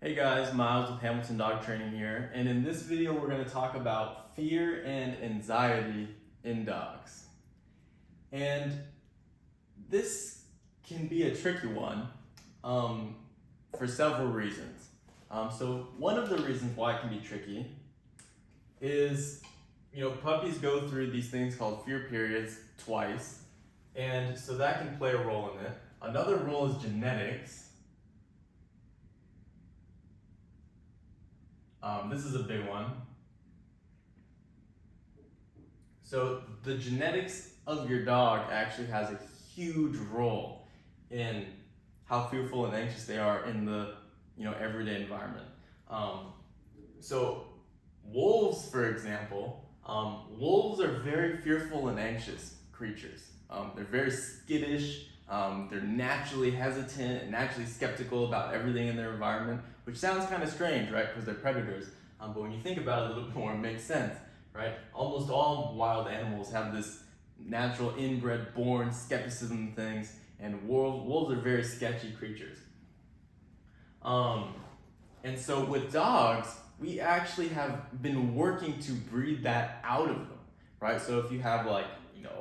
Hey guys, Miles with Hamilton Dog Training here, and in this video we're going to talk about fear and anxiety in dogs. And this can be a tricky one for several reasons. So one of the reasons why it can be tricky is, puppies go through these things called fear periods twice, and so that can play a role in it. Another role is genetics. This is a big one. So the genetics of your dog actually has a huge role in how fearful and anxious they are in the everyday environment. So wolves, for example, wolves are very fearful and anxious creatures. They're very skittish. They're naturally hesitant and naturally skeptical about everything in their environment, which sounds kind of strange, right? Because they're predators. But when you think about it a little bit more, it makes sense, right? Almost all wild animals have this natural inbred born skepticism things, and wolves are very sketchy creatures. And so with dogs, we actually have been working to breed that out of them, right? So if you have a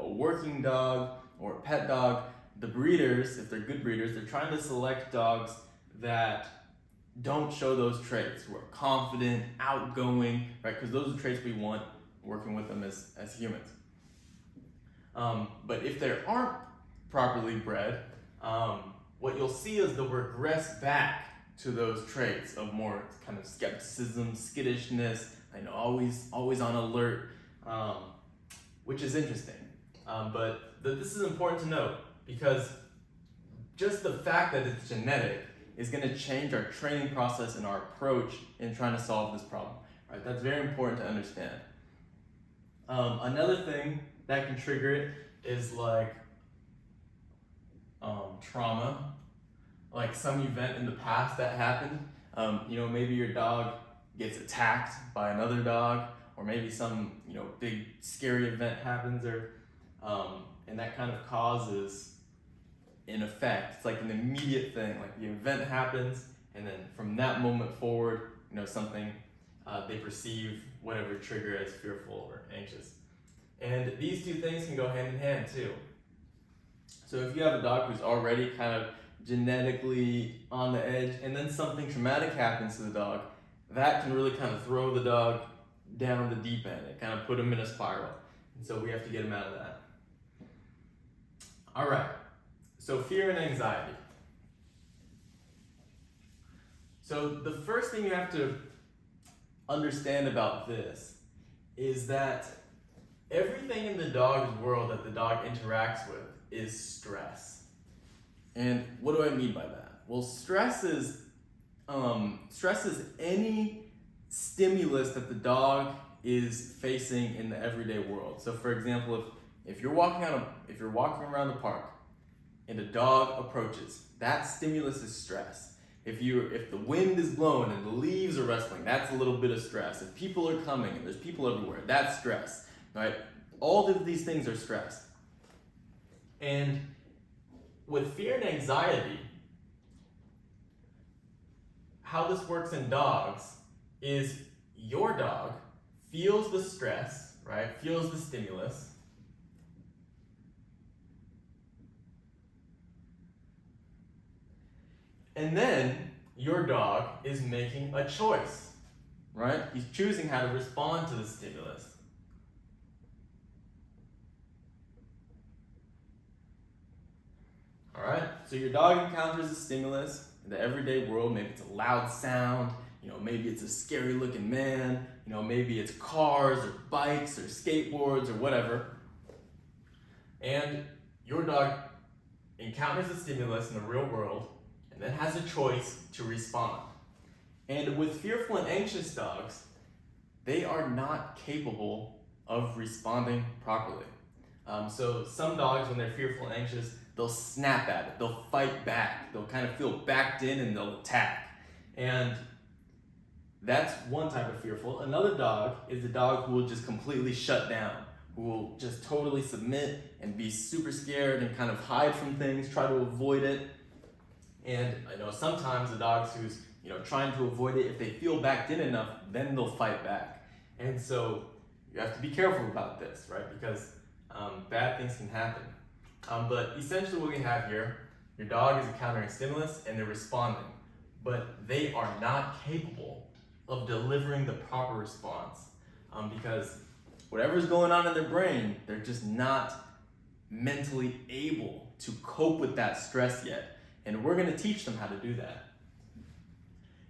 working dog or a pet dog, the breeders, if they're good breeders, they're trying to select dogs that don't show those traits, who are confident, outgoing, right? Because those are traits we want working with them as humans. But if they aren't properly bred, what you'll see is they'll regress back to those traits of more kind of skepticism, skittishness, always on alert, which is interesting. But this is important to note because just the fact that it's genetic is going to change our training process and our approach in trying to solve this problem. Right? That's very important to understand. Another thing that can trigger it is trauma, like some event in the past that happened. Maybe your dog gets attacked by another dog, or maybe some big scary event happens, and that kind of causes an effect. It's like an immediate thing. Like the event happens, and then from that moment forward, something they perceive whatever trigger as fearful or anxious. And these two things can go hand in hand too. So if you have a dog who's already kind of genetically on the edge, and then something traumatic happens to the dog, that can really kind of throw the dog down the deep end. It kind of put him in a spiral. And so we have to get him out of that. All right. So fear and anxiety. So the first thing you have to understand about this is that everything in the dog's world that the dog interacts with is stress. And what do I mean by that? Well, stress is any stimulus that the dog is facing in the everyday world. So for example, if you're walking around the park and a dog approaches, that stimulus is stress. If the wind is blowing and the leaves are rustling, that's a little bit of stress. If people are coming and there's people everywhere, that's stress, right? All of these things are stress. And with fear and anxiety, how this works in dogs is your dog feels the stress, right? Feels the stimulus. And then your dog is making a choice, right? He's choosing how to respond to the stimulus. All right, so your dog encounters a stimulus in the everyday world. Maybe it's a loud sound, maybe it's a scary looking man, maybe it's cars or bikes or skateboards or whatever. And your dog encounters a stimulus in the real world and then has a choice to respond. And with fearful and anxious dogs, they are not capable of responding properly. So some dogs, when they're fearful and anxious, they'll snap at it, they'll fight back, they'll kind of feel backed in and they'll attack. And that's one type of fearful. Another dog is a dog who will just completely shut down, who will just totally submit and be super scared and kind of hide from things, try to avoid it. And I know sometimes the dogs whose trying to avoid it. If they feel backed in enough, then they'll fight back. And so you have to be careful about this, right? Because bad things can happen. But essentially what we have here, your dog is encountering stimulus and they're responding, but they are not capable of delivering the proper response because whatever's going on in their brain, they're just not mentally able to cope with that stress yet. And we're going to teach them how to do that.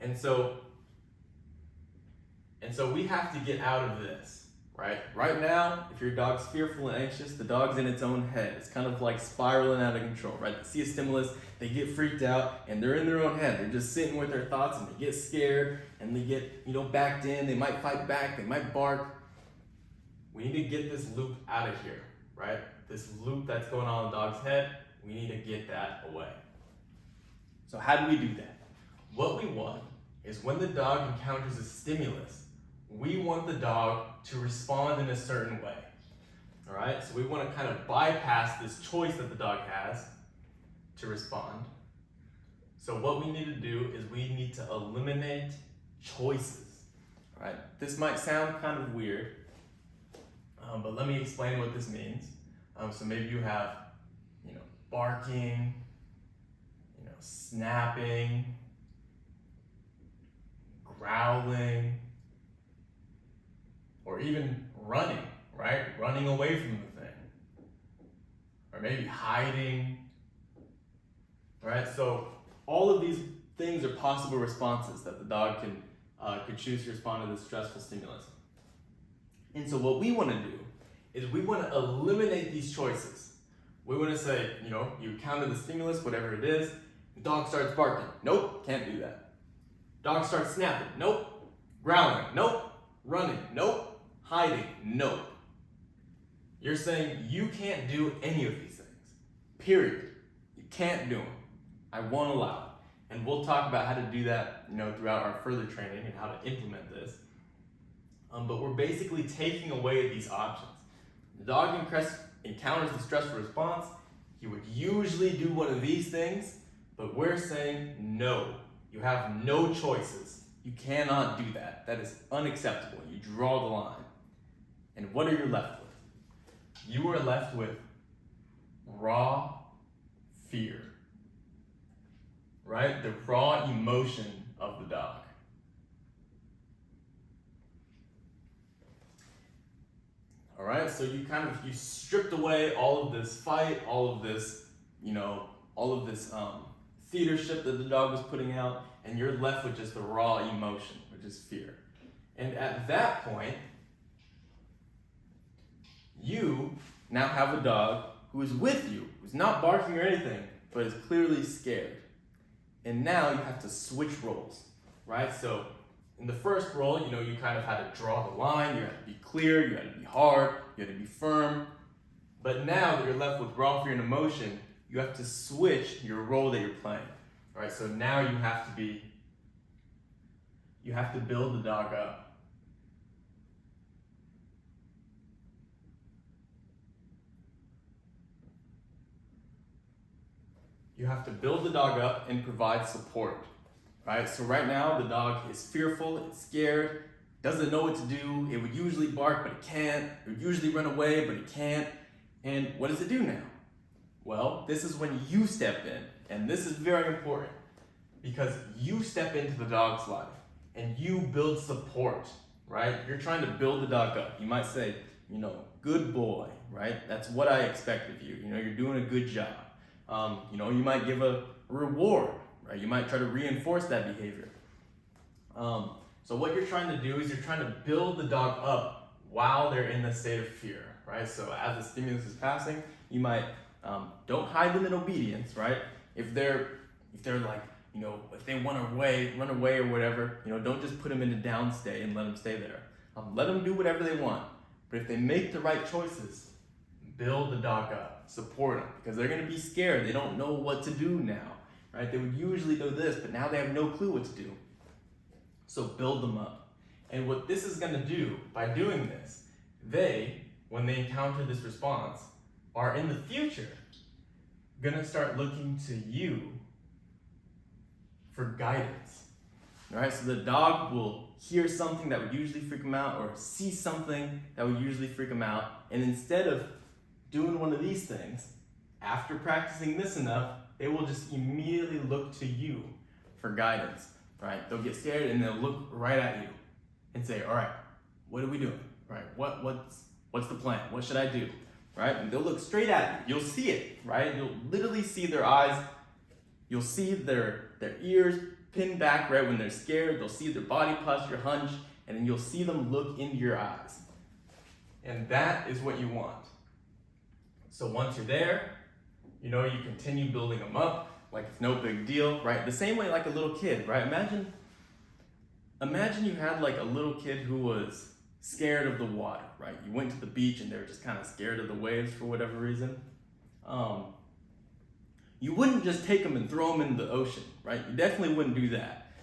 And so we have to get out of this, right? Right now, if your dog's fearful and anxious, the dog's in its own head. It's kind of like spiraling out of control, right? They see a stimulus, they get freaked out, and they're in their own head. They're just sitting with their thoughts, and they get scared, and they get, backed in. They might fight back, they might bark. We need to get this loop out of here, right? This loop that's going on in the dog's head, we need to get that away. So how do we do that? What we want is when the dog encounters a stimulus, we want the dog to respond in a certain way. All right, so we want to kind of bypass this choice that the dog has to respond. So what we need to do is we need to eliminate choices. All right, this might sound kind of weird, but let me explain what this means. So maybe you have, barking, snapping, growling, or even running, right? Running away from the thing. Or maybe hiding, right? So all of these things are possible responses that the dog could choose to respond to this stressful stimulus. And so what we want to do is we want to eliminate these choices. We want to say, you encounter the stimulus, whatever it is, the dog starts barking. Nope, can't do that. Dog starts snapping. Nope. Growling. Nope. Running. Nope. Hiding. Nope. You're saying you can't do any of these things. Period. You can't do them. I won't allow it. And we'll talk about how to do that, throughout our further training and how to implement this. But we're basically taking away these options. The dog encounters the stressful response. He would usually do one of these things, but we're saying no. You have no choices. You cannot do that. That is unacceptable. You draw the line. And what are you left with? You are left with raw fear, right? The raw emotion of the dog. All right, so you stripped away all of this fight, all of this, theatership that the dog was putting out, and you're left with just the raw emotion, which is fear. And at that point, you now have a dog who is with you, who's not barking or anything, but is clearly scared. And now you have to switch roles, right? So in the first role, you kind of had to draw the line, you had to be clear, you had to be hard, you had to be firm. But now that you're left with raw fear and emotion, you have to switch your role that you're playing. All right, so now you have to build the dog up. You have to build the dog up and provide support. Right? So right now the dog is fearful, it's scared, doesn't know what to do. It would usually bark, but it can't. It would usually run away, but it can't. And what does it do now? Well, this is when you step in. And this is very important because you step into the dog's life and you build support, right? You're trying to build the dog up. You might say, good boy, right? That's what I expect of you. You're doing a good job. You might give a reward. Right? You might try to reinforce that behavior. So what you're trying to do is you're trying to build the dog up while they're in the state of fear, right? So as the stimulus is passing, you might don't hide them in obedience, right? If they're like, if they want to run away or whatever, don't just put them in a down stay and let them stay there. Let them do whatever they want. But if they make the right choices, build the dog up, support them, because they're going to be scared. They don't know what to do now. Right? They would usually do this, but now they have no clue what to do. So build them up. And what this is going to do, by doing this, when they encounter this response, are in the future going to start looking to you for guidance. Right? So the dog will hear something that would usually freak them out or see something that would usually freak them out. And instead of doing one of these things, after practicing this enough, they will just immediately look to you for guidance, right? They'll get scared and they'll look right at you and say, all right, what are we doing, right? What's the plan? What should I do, right? And they'll look straight at you. You'll see it, right? You'll literally see their eyes. You'll see their ears pinned back, right? When they're scared, they'll see their body posture hunch, and then you'll see them look into your eyes. And that is what you want. So once you're there, you continue building them up like it's no big deal, right? The same way like a little kid, right? Imagine you had like a little kid who was scared of the water, right? You went to the beach and they were just kind of scared of the waves for whatever reason. You wouldn't just take them and throw them in the ocean, right? You definitely wouldn't do that.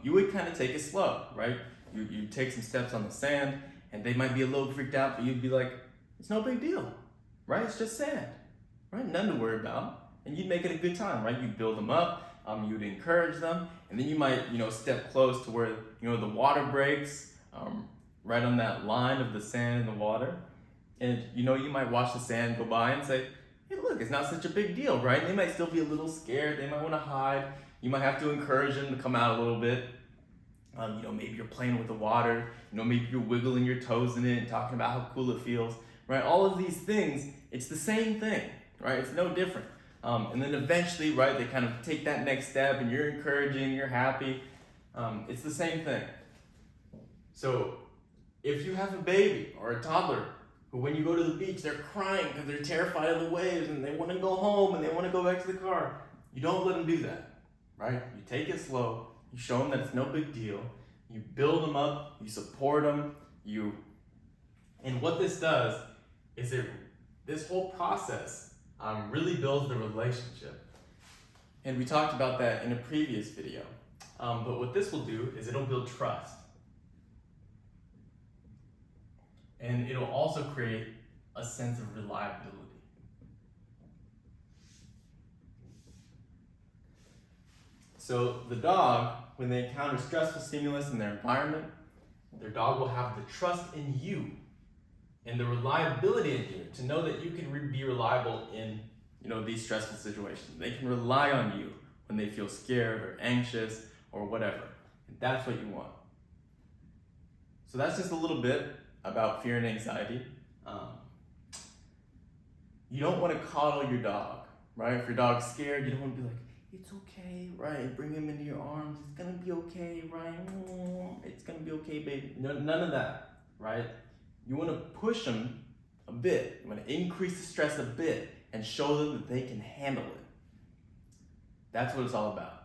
You would kind of take it slow, right? You'd take some steps on the sand and they might be a little freaked out, but you'd be like, it's no big deal, right? It's just sand, right? Nothing to worry about. And you'd make it a good time, right? You'd build them up, you'd encourage them, and then you might, step close to where, the water breaks, right on that line of the sand and the water. And, you might watch the sand go by and say, hey, look, it's not such a big deal, right? They might still be a little scared. They might want to hide. You might have to encourage them to come out a little bit. Maybe you're playing with the water. Maybe you're wiggling your toes in it and talking about how cool it feels, right? All of these things, it's the same thing, right? It's no different. And then eventually, right, they kind of take that next step and you're encouraging, you're happy. It's the same thing. So if you have a baby or a toddler who when you go to the beach, they're crying because they're terrified of the waves and they want to go home and they want to go back to the car, you don't let them do that, right? You take it slow, you show them that it's no big deal, you build them up, you support them, and what this does is this whole process really builds the relationship. And we talked about that in a previous video. But what this will do is it'll build trust. And it'll also create a sense of reliability. So the dog, when they encounter stressful stimulus in their environment, their dog will have the trust in you and the reliability in you to know that you can be reliable in these stressful situations. They can rely on you when they feel scared or anxious or whatever. And that's what you want. So that's just a little bit about fear and anxiety. You don't want to coddle your dog, right? If your dog's scared, you don't want to be like, it's okay, right? Bring him into your arms. It's gonna be okay, right? It's gonna be okay, baby. No, none of that, right? You want to push them a bit. You want to increase the stress a bit and show them that they can handle it. That's what it's all about.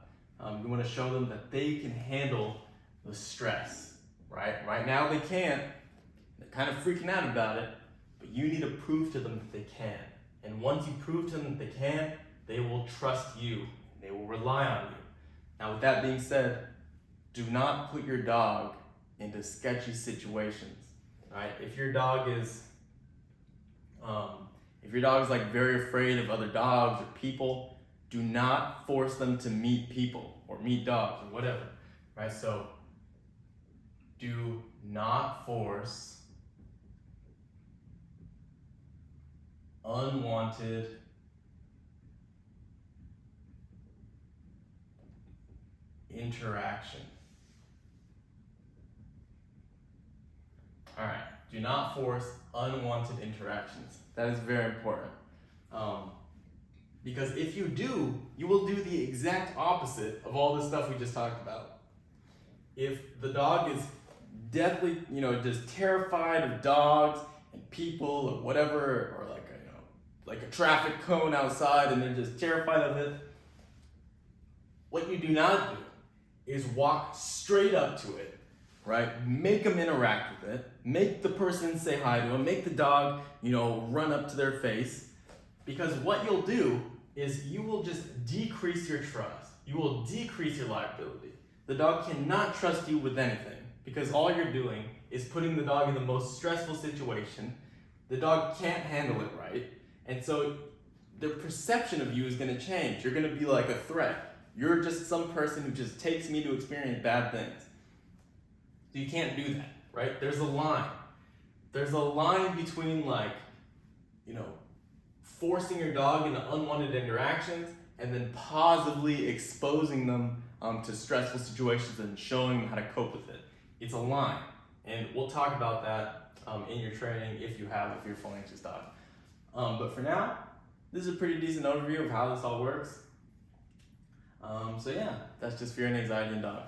You want to show them that they can handle the stress, right? Right now they can't. They're kind of freaking out about it, but you need to prove to them that they can. And once you prove to them that they can, they will trust you. They will rely on you. Now, with that being said, do not put your dog into sketchy situations, right? If your dog is like very afraid of other dogs or people, do not force them to meet people or meet dogs or whatever, right? So do not force unwanted interaction. All right, do not force unwanted interactions. That is very important. Because if you do, you will do the exact opposite of all the stuff we just talked about. If the dog is deathly, just terrified of dogs and people or whatever, or like a traffic cone outside and they're just terrified of it, what you do not do is walk straight up to it, right? Make them interact with it. Make the person say hi to them. Make the dog, run up to their face. Because what you'll do is you will just decrease your trust. You will decrease your liability. The dog cannot trust you with anything because all you're doing is putting the dog in the most stressful situation. The dog can't handle it right. And so their perception of you is going to change. You're going to be like a threat. You're just some person who just takes me to experience bad things. So you can't do that, right? There's a line. There's a line between forcing your dog into unwanted interactions and then positively exposing them to stressful situations and showing them how to cope with it. It's a line. And we'll talk about that in your training if you're a full anxious dog. But for now, this is a pretty decent overview of how this all works. So yeah, that's just fear and anxiety in dogs.